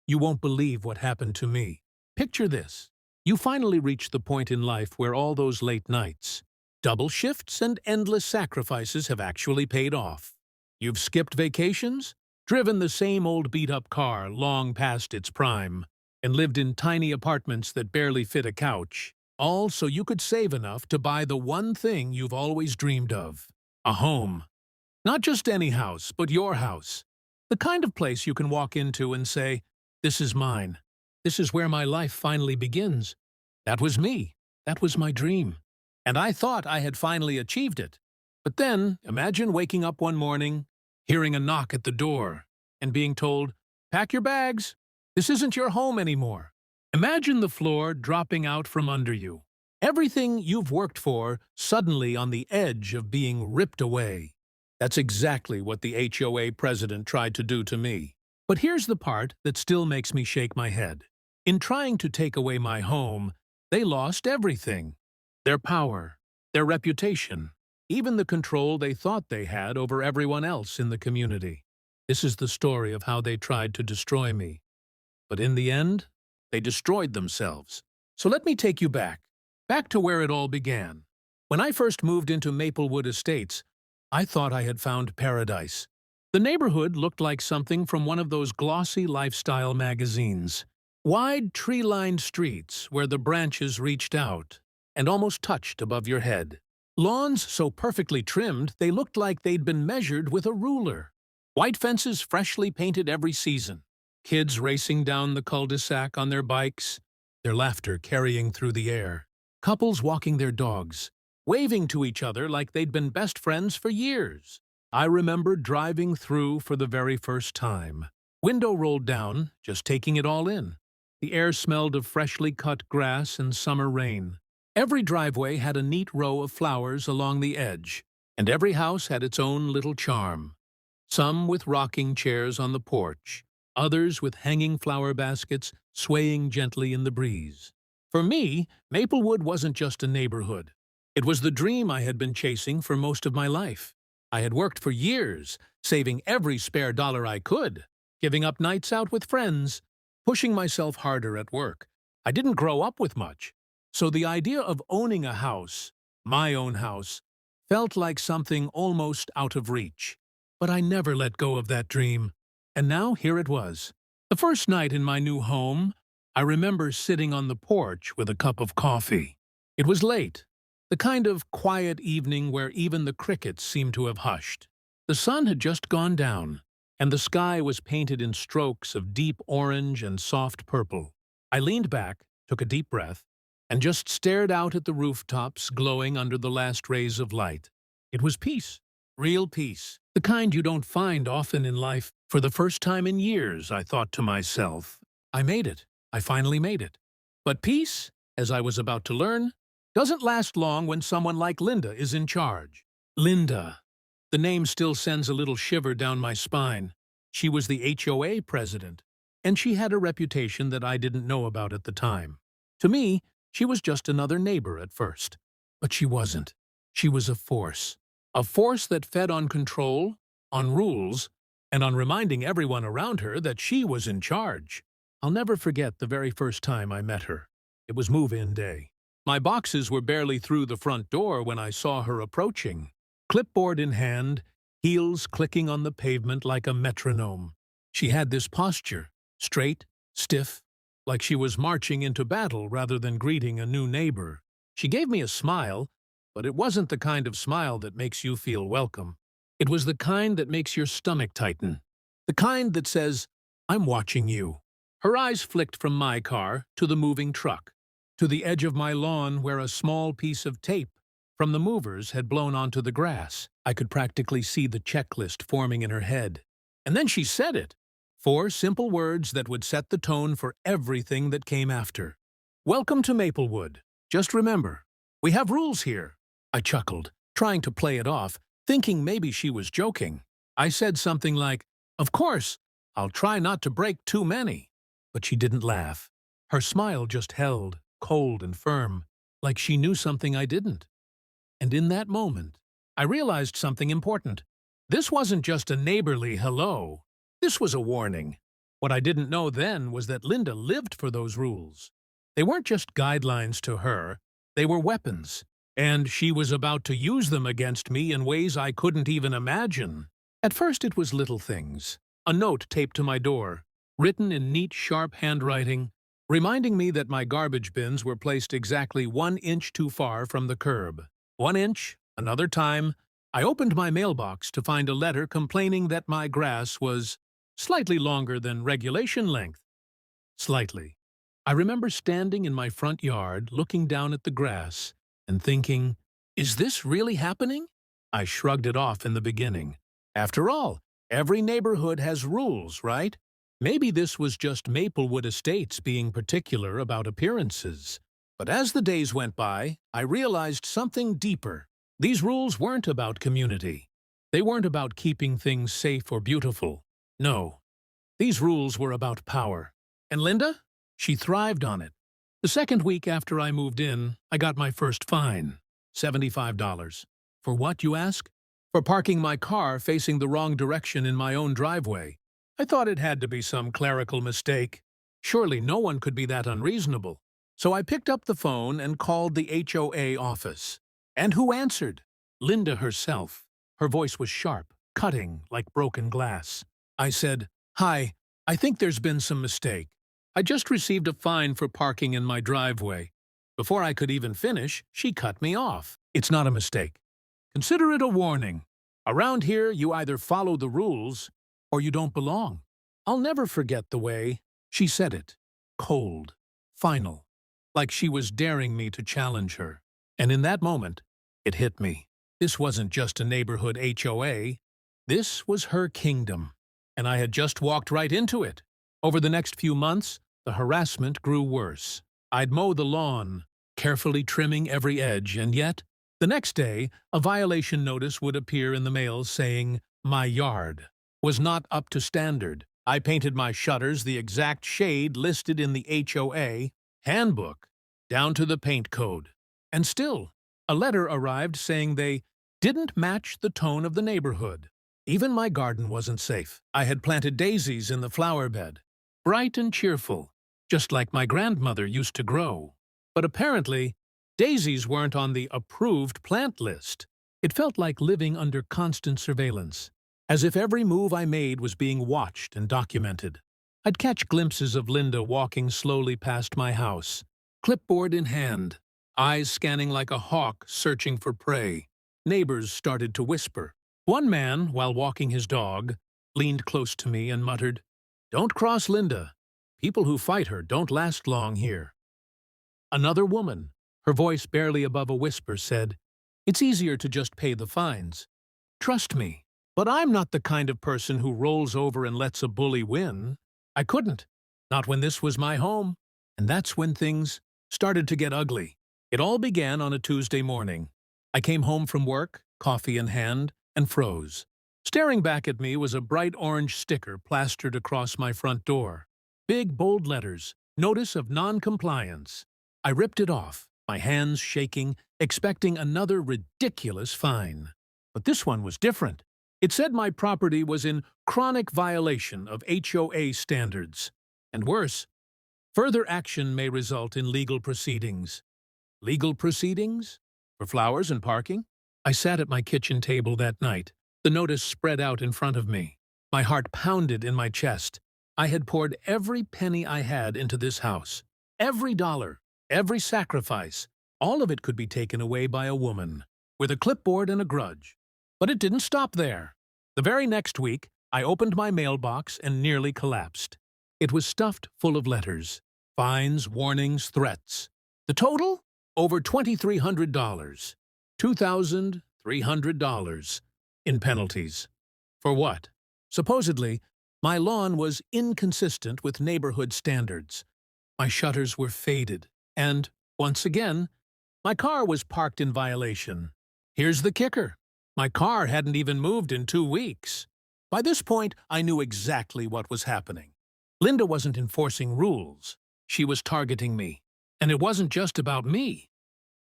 You won't believe what happened to me. Picture this. You finally reach the point in life where all those late nights, double shifts, and endless sacrifices have actually paid off. You've skipped vacations, driven the same old beat-up car long past its prime, and lived in tiny apartments that barely fit a couch, all so you could save enough to buy the one thing you've always dreamed of: a home. Not just any house, but your house. The kind of place you can walk into and say, "This is mine. This is where my life finally begins." That was me. That was my dream. And I thought I had finally achieved it. But then, imagine waking up one morning, hearing a knock at the door, and being told, "Pack your bags. This isn't your home anymore." Imagine the floor dropping out from under you. Everything you've worked for suddenly on the edge of being ripped away. That's exactly what the HOA president tried to do to me. But here's the part that still makes me shake my head. In trying to take away my home, they lost everything. Their power, their reputation, even the control they thought they had over everyone else in the community. This is the story of how they tried to destroy me. But in the end, they destroyed themselves. So let me take you back to where it all began. When I first moved into Maplewood Estates, I thought I had found paradise. The neighborhood looked like something from one of those glossy lifestyle magazines. Wide, tree-lined streets where the branches reached out and almost touched above your head. Lawns so perfectly trimmed they looked like they'd been measured with a ruler. White fences freshly painted every season. Kids racing down the cul-de-sac on their bikes, their laughter carrying through the air. Couples walking their dogs, waving to each other like they'd been best friends for years. I remember driving through for the very first time. Window rolled down, just taking it all in. The air smelled of freshly cut grass and summer rain. Every driveway had a neat row of flowers along the edge, and every house had its own little charm. Some with rocking chairs on the porch, others with hanging flower baskets swaying gently in the breeze. For me, Maplewood wasn't just a neighborhood. It was the dream I had been chasing for most of my life. I had worked for years, saving every spare dollar I could, giving up nights out with friends, pushing myself harder at work. I didn't grow up with much, so the idea of owning a house, my own house, felt like something almost out of reach. But I never let go of that dream, and now here it was. The first night in my new home, I remember sitting on the porch with a cup of coffee. It was late, the kind of quiet evening where even the crickets seemed to have hushed. The sun had just gone down, and the sky was painted in strokes of deep orange and soft purple. I leaned back, took a deep breath, and just stared out at the rooftops glowing under the last rays of light. It was peace, real peace, the kind you don't find often in life. For the first time in years, I thought to myself, I made it. I finally made it. But peace, as I was about to learn, doesn't last long when someone like Linda is in charge. Linda. The name still sends a little shiver down my spine. She was the HOA president, and she had a reputation that I didn't know about at the time. To me, she was just another neighbor at first. But she wasn't. She was a force that fed on control, on rules, and on reminding everyone around her that she was in charge. I'll never forget the very first time I met her. It was move-in day. My boxes were barely through the front door when I saw her approaching. Clipboard in hand, heels clicking on the pavement like a metronome. She had this posture, straight, stiff, like she was marching into battle rather than greeting a new neighbor. She gave me a smile, but it wasn't the kind of smile that makes you feel welcome. It was the kind that makes your stomach tighten. The kind that says, "I'm watching you." Her eyes flicked from my car to the moving truck, to the edge of my lawn where a small piece of tape from the movers had blown onto the grass. I could practically see the checklist forming in her head. And then she said it. 4 simple words that would set the tone for everything that came after. "Welcome to Maplewood. Just remember, we have rules here." I chuckled, trying to play it off, thinking maybe she was joking. I said something like, "Of course, I'll try not to break too many." But she didn't laugh. Her smile just held, cold and firm, like she knew something I didn't. And in that moment, I realized something important. This wasn't just a neighborly hello. This was a warning. What I didn't know then was that Linda lived for those rules. They weren't just guidelines to her, they were weapons, and she was about to use them against me in ways I couldn't even imagine. At first it was little things. A note taped to my door, written in neat, sharp handwriting, reminding me that my garbage bins were placed exactly 1 inch too far from the curb. 1 inch, another time, I opened my mailbox to find a letter complaining that my grass was slightly longer than regulation length. Slightly. I remember standing in my front yard, looking down at the grass, and thinking, is this really happening? I shrugged it off in the beginning. After all, every neighborhood has rules, right? Maybe this was just Maplewood Estates being particular about appearances. But as the days went by, I realized something deeper. These rules weren't about community. They weren't about keeping things safe or beautiful. No, these rules were about power. And Linda? She thrived on it. The second week after I moved in, I got my first fine, $75. For what, you ask? For parking my car facing the wrong direction in my own driveway. I thought it had to be some clerical mistake. Surely no one could be that unreasonable. So I picked up the phone and called the HOA office. And who answered? Linda herself. Her voice was sharp, cutting like broken glass. I said, "Hi, I think there's been some mistake. I just received a fine for parking in my driveway." Before I could even finish, she cut me off. "It's not a mistake. Consider it a warning. Around here, you either follow the rules or you don't belong." I'll never forget the way she said it. Cold, final, like she was daring me to challenge her. And in that moment, it hit me. This wasn't just a neighborhood HOA. This was her kingdom. And I had just walked right into it. Over the next few months, the harassment grew worse. I'd mow the lawn, carefully trimming every edge, and yet, the next day, a violation notice would appear in the mail saying, "My yard was not up to standard." I painted my shutters the exact shade listed in the HOA handbook, down to the paint code. And still, a letter arrived saying they didn't match the tone of the neighborhood. Even my garden wasn't safe. I had planted daisies in the flower bed, bright and cheerful, just like my grandmother used to grow. But apparently, daisies weren't on the approved plant list. It felt like living under constant surveillance, as if every move I made was being watched and documented. I'd catch glimpses of Linda walking slowly past my house, clipboard in hand, eyes scanning like a hawk searching for prey. Neighbors started to whisper. One man, while walking his dog, leaned close to me and muttered, "Don't cross Linda. People who fight her don't last long here." Another woman, her voice barely above a whisper, said, "It's easier to just pay the fines. Trust me, but I'm not the kind of person who rolls over and lets a bully win. I couldn't, not when this was my home." And that's when things started to get ugly. It all began on a Tuesday morning. I came home from work, coffee in hand, and froze. Staring back at me was a bright orange sticker plastered across my front door. Big, bold letters, "Notice of non-compliance." I ripped it off, my hands shaking, expecting another ridiculous fine. But this one was different. It said my property was in chronic violation of HOA standards. And worse, further action may result in legal proceedings. Legal proceedings? For flowers and parking? I sat at my kitchen table that night, the notice spread out in front of me. My heart pounded in my chest. I had poured every penny I had into this house. Every dollar, every sacrifice. All of it could be taken away by a woman, with a clipboard and a grudge. But it didn't stop there. The very next week, I opened my mailbox and nearly collapsed. It was stuffed full of letters, fines, warnings, threats. The total? Over $2,300. $2,300 in penalties. For what? Supposedly, my lawn was inconsistent with neighborhood standards. My shutters were faded, and, once again, my car was parked in violation. Here's the kicker. My car hadn't even moved in 2 weeks. By this point, I knew exactly what was happening. Linda wasn't enforcing rules. She was targeting me. And it wasn't just about me.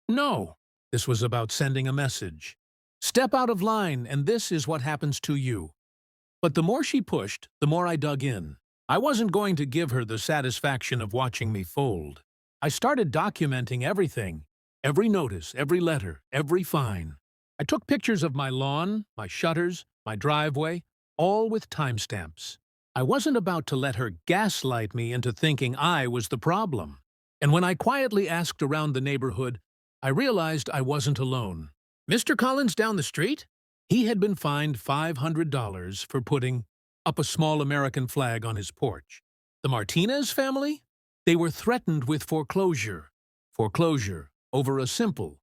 No, this was about sending a message. Step out of line, and this is what happens to you. But the more she pushed, the more I dug in. I wasn't going to give her the satisfaction of watching me fold. I started documenting everything, every notice, every letter, every fine. I took pictures of my lawn, my shutters, my driveway, all with timestamps. I wasn't about to let her gaslight me into thinking I was the problem. And when I quietly asked around the neighborhood, I realized I wasn't alone. Mr. Collins down the street? He had been fined $500 for putting up a small American flag on his porch. The Martinez family? They were threatened with foreclosure. Foreclosure over a simple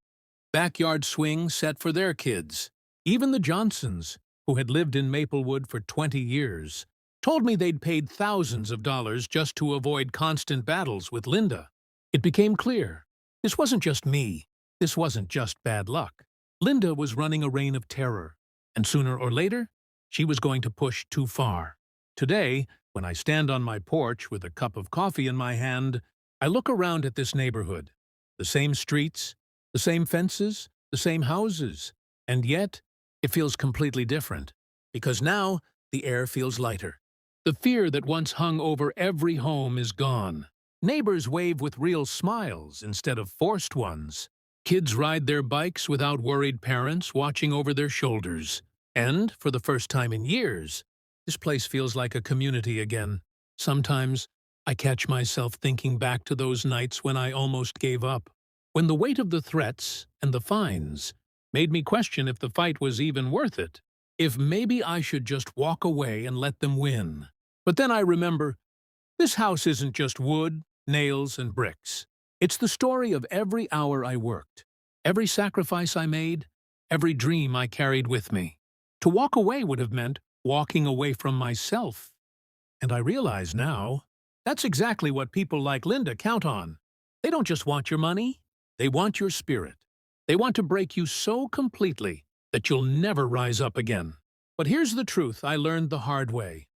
backyard swing set for their kids. Even the Johnsons, who had lived in Maplewood for 20 years, told me they'd paid thousands of dollars just to avoid constant battles with Linda. It became clear. This wasn't just me. This wasn't just bad luck. Linda was running a reign of terror, and sooner or later, she was going to push too far. Today, when I stand on my porch with a cup of coffee in my hand, I look around at this neighborhood. The same streets, the same fences, the same houses, and yet it feels completely different, because now the air feels lighter. The fear that once hung over every home is gone. Neighbors wave with real smiles instead of forced ones. Kids ride their bikes without worried parents watching over their shoulders. And, for the first time in years, this place feels like a community again. Sometimes I catch myself thinking back to those nights when I almost gave up, when the weight of the threats and the fines made me question if the fight was even worth it, if maybe I should just walk away and let them win. But then I remember, this house isn't just wood, nails, and bricks. It's the story of every hour I worked, every sacrifice I made, every dream I carried with me. To walk away would have meant walking away from myself. And I realize now, that's exactly what people like Linda count on. They don't just want your money, they want your spirit. They want to break you so completely that you'll never rise up again. But here's the truth I learned the hard way.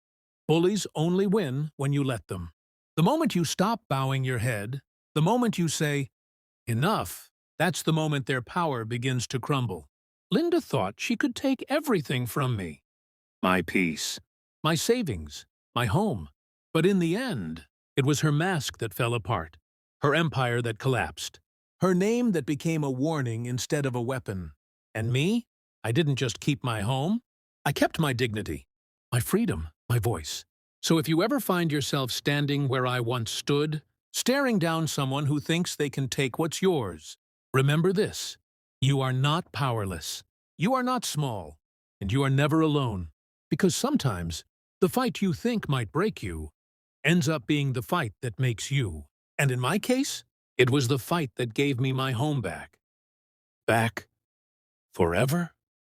Bullies only win when you let them. The moment you stop bowing your head, the moment you say, enough, that's the moment their power begins to crumble. Linda thought she could take everything from me. My peace, my savings, my home. But in the end, it was her mask that fell apart, her empire that collapsed, her name that became a warning instead of a weapon. And me? I didn't just keep my home. I kept my dignity, my freedom, my voice. So if you ever find yourself standing where I once stood, staring down someone who thinks they can take what's yours, remember this. You are not powerless. You are not small. And you are never alone. Because sometimes, the fight you think might break you ends up being the fight that makes you. And in my case, it was the fight that gave me my home back. Back forever.